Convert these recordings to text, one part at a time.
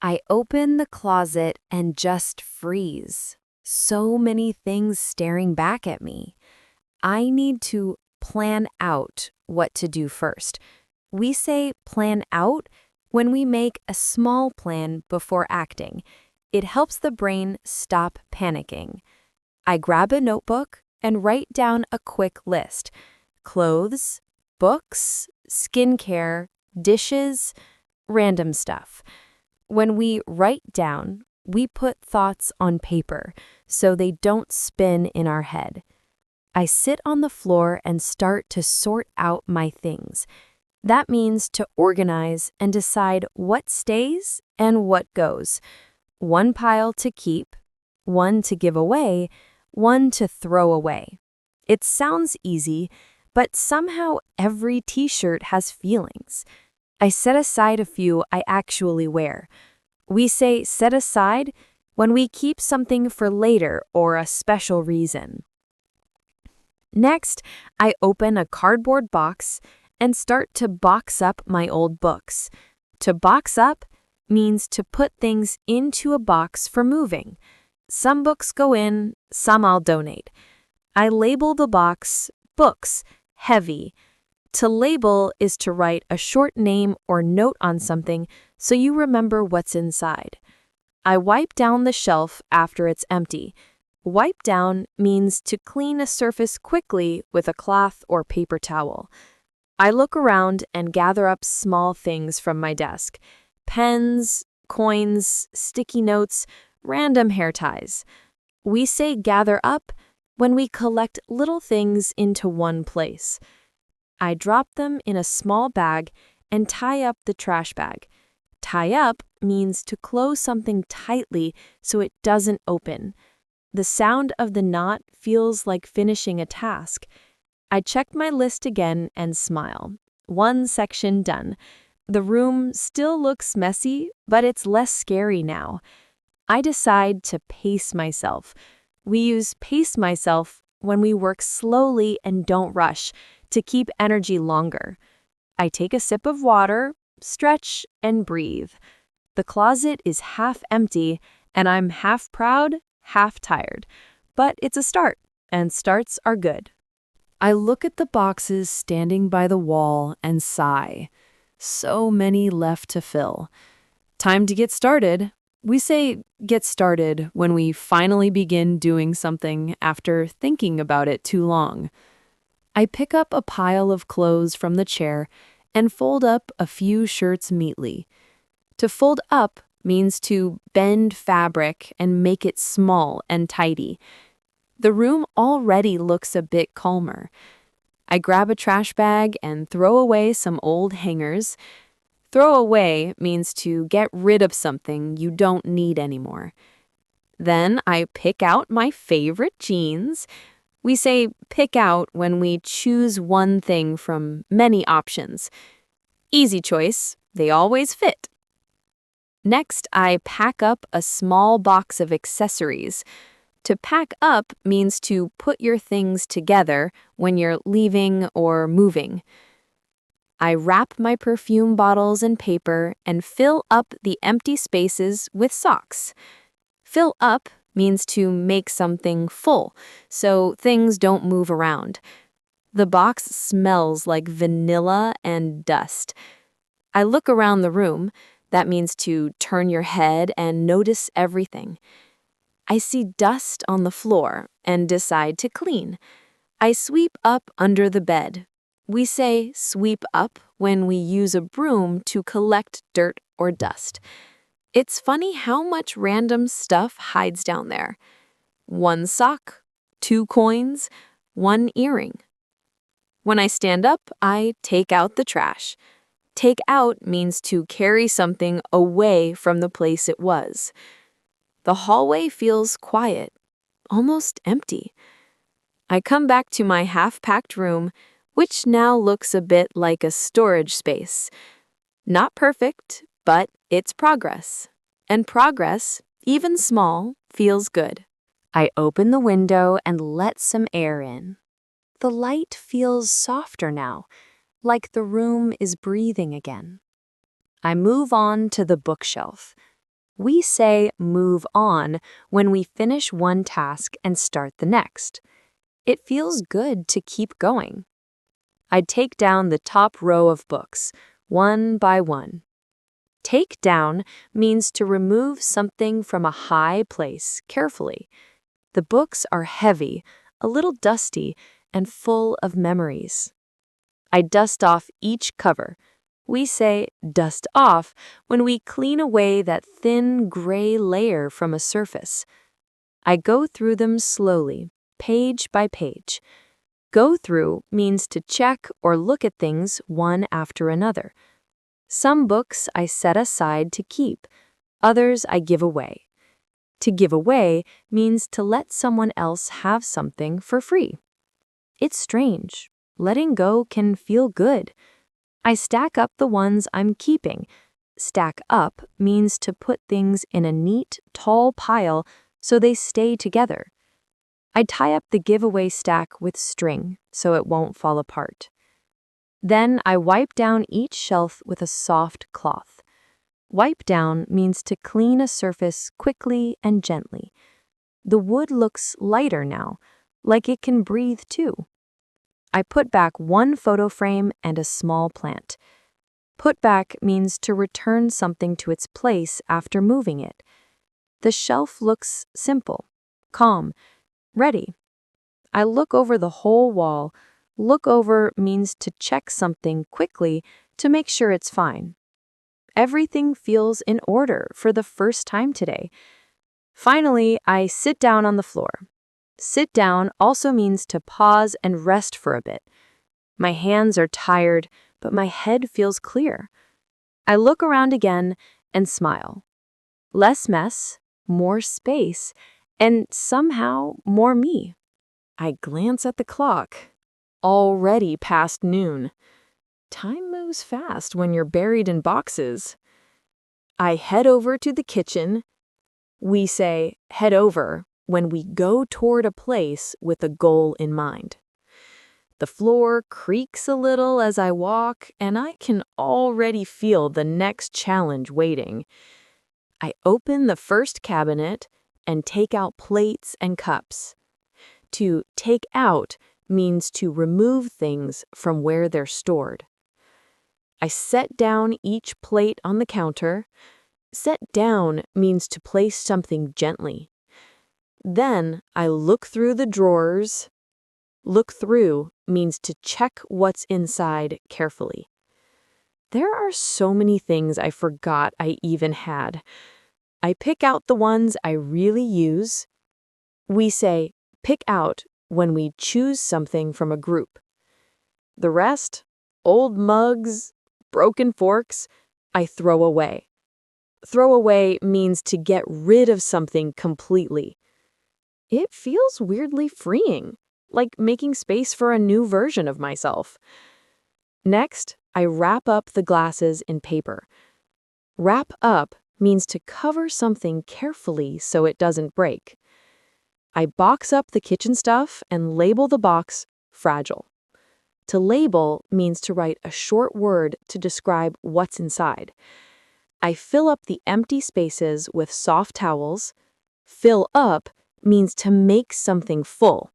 I open the closet and just freeze. So many things staring back at me. I need to plan out what to do first. We say plan out when we make a small plan before acting. It helps the brain stop panicking. I grab a notebook and write down a quick list. Clothes, books, skincare, dishes, random stuff. When we write down, we put thoughts on paper so they don't spin in our head. I sit on the floor and start to sort out my things. That means to organize and decide what stays and what goes. One pile to keep, one to give away, one to throw away. It sounds easy, but somehow every t-shirt has feelings. I set aside a few I actually wear. We say set aside when we keep something for later or a special reason. Next, I open a cardboard box and start to box up my old books. To box up means to put things into a box for moving. Some books go in, some I'll donate. I label the box books, heavy. To label is to write a short name or note on something so you remember what's inside. I wipe down the shelf after it's empty. Wipe down means to clean a surface quickly with a cloth or paper towel. I look around and gather up small things from my desk. Pens, coins, sticky notes, random hair ties. We say gather up when we collect little things into one place. I drop them in a small bag and tie up the trash bag. Tie up means to close something tightly so it doesn't open. The sound of the knot feels like finishing a task. I check my list again and smile. One section done. The room still looks messy, but it's less scary now. I decide to pace myself. We use pace myself when we work slowly and don't rush to keep energy longer. I take a sip of water, stretch, and breathe. The closet is half empty, and I'm half proud, half tired. But it's a start, and starts are good. I look at the boxes standing by the wall and sigh. So many left to fill. Time to get started. We say get started when we finally begin doing something after thinking about it too long. I pick up a pile of clothes from the chair and fold up a few shirts neatly. To fold up means to bend fabric and make it small and tidy. The room already looks a bit calmer. I grab a trash bag and throw away some old hangers. Throw away means to get rid of something you don't need anymore. Then I pick out my favorite jeans. We say pick out when we choose one thing from many options. Easy choice, they always fit. Next, I pack up a small box of accessories. To pack up means to put your things together when you're leaving or moving. I wrap my perfume bottles in paper and fill up the empty spaces with socks. Fill up means to make something full, so things don't move around. The box smells like vanilla and dust. I look around the room. That means to turn your head and notice everything. I see dust on the floor and decide to clean. I sweep up under the bed. We say sweep up when we use a broom to collect dirt or dust. It's funny how much random stuff hides down there. One sock, 2 coins, 1 earring. When I stand up, I take out the trash. Take out means to carry something away from the place it was. The hallway feels quiet, almost empty. I come back to my half-packed room, which now looks a bit like a storage space. Not perfect, but it's progress. And progress, even small, feels good. I open the window and let some air in. The light feels softer now, like the room is breathing again. I move on to the bookshelf. We say move on when we finish one task and start the next. It feels good to keep going. I'd take down the top row of books, one by one. Take down means to remove something from a high place carefully. The books are heavy, a little dusty, and full of memories. I dust off each cover. We say dust off when we clean away that thin gray layer from a surface. I go through them slowly, page by page. Go through means to check or look at things one after another. Some books I set aside to keep, others I give away. To give away means to let someone else have something for free. It's strange. Letting go can feel good. I stack up the ones I'm keeping. Stack up means to put things in a neat, tall pile so they stay together. I tie up the giveaway stack with string so it won't fall apart. Then I wipe down each shelf with a soft cloth. Wipe down means to clean a surface quickly and gently. The wood looks lighter now, like it can breathe too. I put back one photo frame and a small plant. Put back means to return something to its place after moving it. The shelf looks simple, calm, ready. I look over the whole wall. Look over means to check something quickly to make sure it's fine. Everything feels in order for the first time today. Finally, I sit down on the floor. Sit down also means to pause and rest for a bit. My hands are tired, but my head feels clear. I look around again and smile. Less mess, more space, and somehow more me. I glance at the clock. Already past noon. Time moves fast when you're buried in boxes. I head over to the kitchen. We say head over when we go toward a place with a goal in mind. The floor creaks a little as I walk, and I can already feel the next challenge waiting. I open the first cabinet and take out plates and cups. To take out means to remove things from where they're stored. I set down each plate on the counter. Set down means to place something gently. Then I look through the drawers. Look through means to check what's inside carefully. There are so many things I forgot I even had. I pick out the ones I really use. We say pick out when we choose something from a group. The rest, old mugs, broken forks, I throw away. Throw away means to get rid of something completely. It feels weirdly freeing, like making space for a new version of myself. Next, I wrap up the glasses in paper. Wrap up means to cover something carefully so it doesn't break. I box up the kitchen stuff and label the box fragile. To label means to write a short word to describe what's inside. I fill up the empty spaces with soft towels. Fill up means to make something full.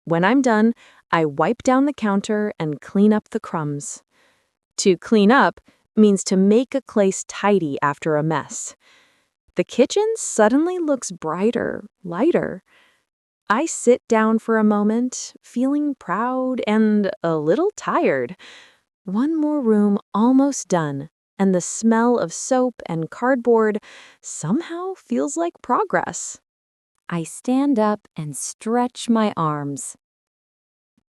When I'm done, I wipe down the counter and clean up the crumbs. To clean up means to make a place tidy after a mess. The kitchen suddenly looks brighter, lighter. I sit down for a moment, feeling proud and a little tired. One more room almost done, and the smell of soap and cardboard somehow feels like progress. I stand up and stretch my arms.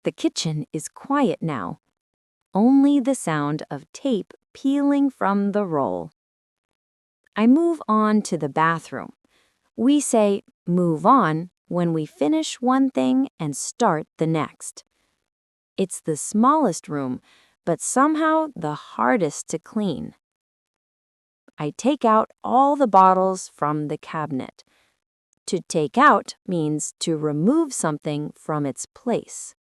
The kitchen is quiet now. Only the sound of tape peeling from the roll. I move on to the bathroom. We say move on when we finish one thing and start the next. It's the smallest room, but somehow the hardest to clean. I take out all the bottles from the cabinet. To take out means to remove something from its place.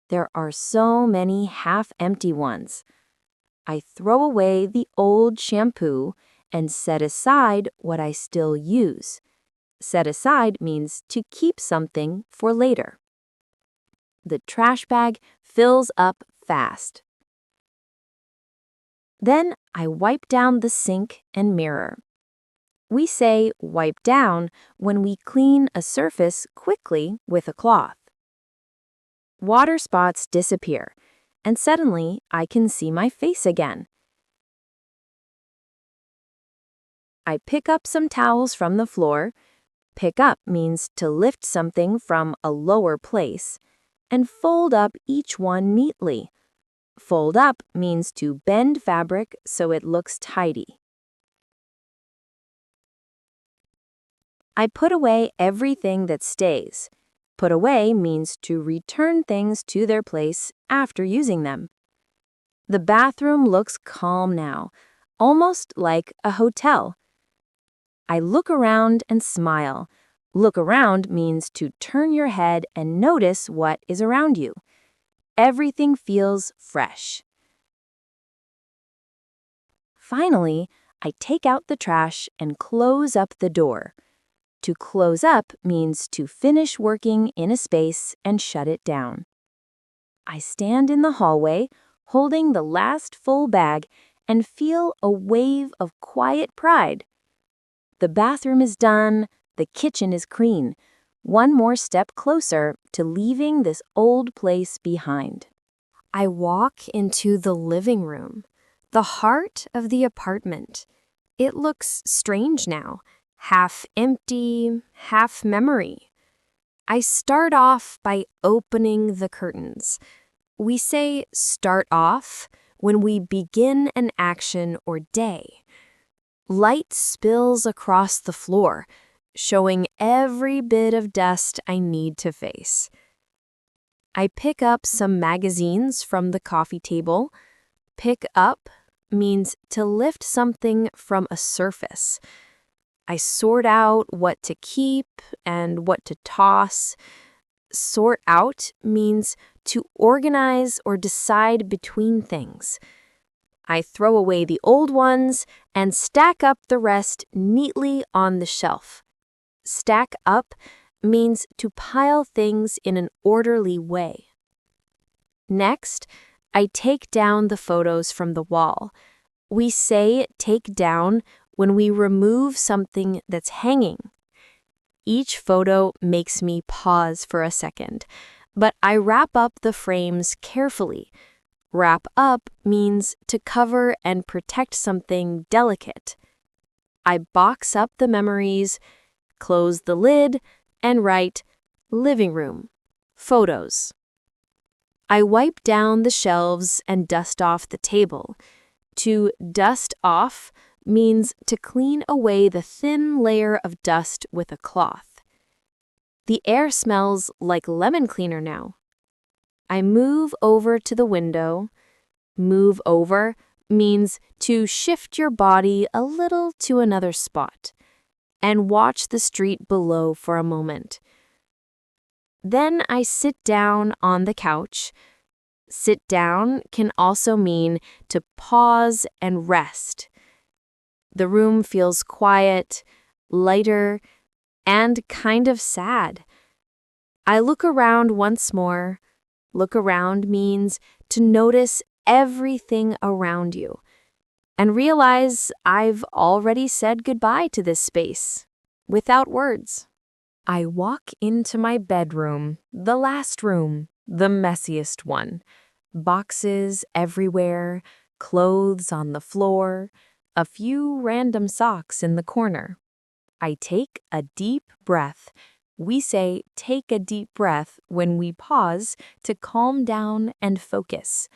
There are so many half-empty ones. I throw away the old shampoo and set aside what I still use. Set aside means to keep something for later. The trash bag fills up fast. Then I wipe down the sink and mirror. We say wipe down when we clean a surface quickly with a cloth. Water spots disappear, and suddenly I can see my face again. I pick up some towels from the floor. Pick up means to lift something from a lower place, and fold up each one neatly. Fold up means to bend fabric so it looks tidy. I put away everything that stays. Put away means to return things to their place after using them. The bathroom looks calm now, almost like a hotel. I look around and smile. Look around means to turn your head and notice what is around you. Everything feels fresh. Finally, I take out the trash and close up the door. To close up means to finish working in a space and shut it down. I stand in the hallway, holding the last full bag, and feel a wave of quiet pride. The bathroom is done, the kitchen is clean. One more step closer to leaving this old place behind. I walk into the living room, the heart of the apartment. It looks strange now. Half empty, half memory. I start off by opening the curtains. We say start off when we begin an action or day. Light spills across the floor, showing every bit of dust I need to face. I pick up some magazines from the coffee table. Pick up means to lift something from a surface. I sort out what to keep and what to toss. Sort out means to organize or decide between things. I throw away the old ones and stack up the rest neatly on the shelf. Stack up means to pile things in an orderly way. Next, I take down the photos from the wall. We say take down when we remove something that's hanging. Each photo makes me pause for a second, but I wrap up the frames carefully. Wrap up means to cover and protect something delicate. I box up the memories, close the lid, and write living room, photos. I wipe down the shelves and dust off the table. To dust off means to clean away the thin layer of dust with a cloth. The air smells like lemon cleaner now. I move over to the window. Move over means to shift your body a little to another spot and watch the street below for a moment. Then I sit down on the couch. Sit down can also mean to pause and rest. The room feels quiet, lighter, and kind of sad. I look around once more. Look around means to notice everything around you and realize I've already said goodbye to this space without words. I walk into my bedroom, the last room, the messiest one. Boxes everywhere, clothes on the floor, a few random socks in the corner. I take a deep breath. We say take a deep breath when we pause to calm down and focus.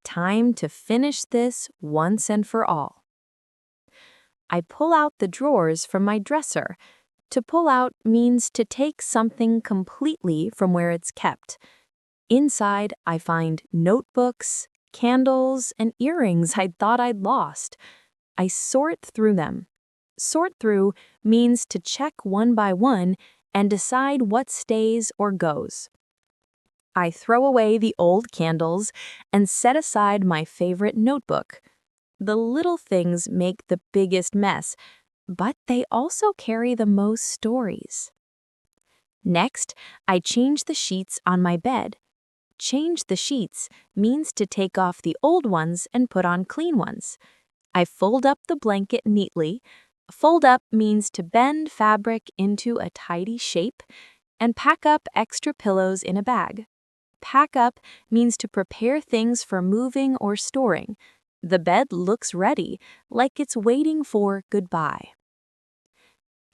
Time to finish this once and for all. I pull out the drawers from my dresser. To pull out means to take something completely from where it's kept. Inside, I find notebooks, candles, and earrings I thought I'd lost. I sort through them. Sort through means to check one by one and decide what stays or goes. I throw away the old candles and set aside my favorite notebook. The little things make the biggest mess, but they also carry the most stories. Next, I change the sheets on my bed. Change the sheets means to take off the old ones and put on clean ones. I fold up the blanket neatly. Fold up means to bend fabric into a tidy shape, and pack up extra pillows in a bag. Pack up means to prepare things for moving or storing. The bed looks ready, like it's waiting for goodbye.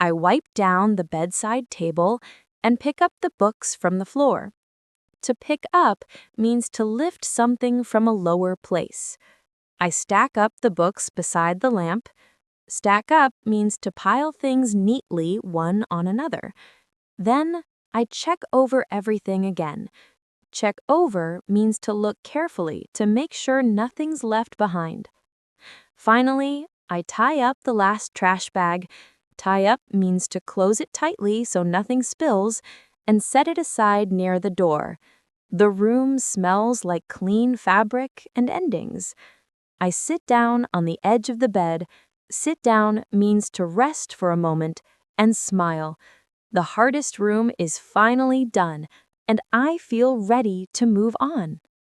I wipe down the bedside table and pick up the books from the floor. To pick up means to lift something from a lower place. I stack up the books beside the lamp. Stack up means to pile things neatly one on another. Then I check over everything again. Check over means to look carefully to make sure nothing's left behind. Finally, I tie up the last trash bag. Tie up means to close it tightly so nothing spills, and set it aside near the door. The room smells like clean fabric and endings. I sit down on the edge of the bed. Sit down means to rest for a moment and smile. The hardest room is finally done, and I feel ready to move on.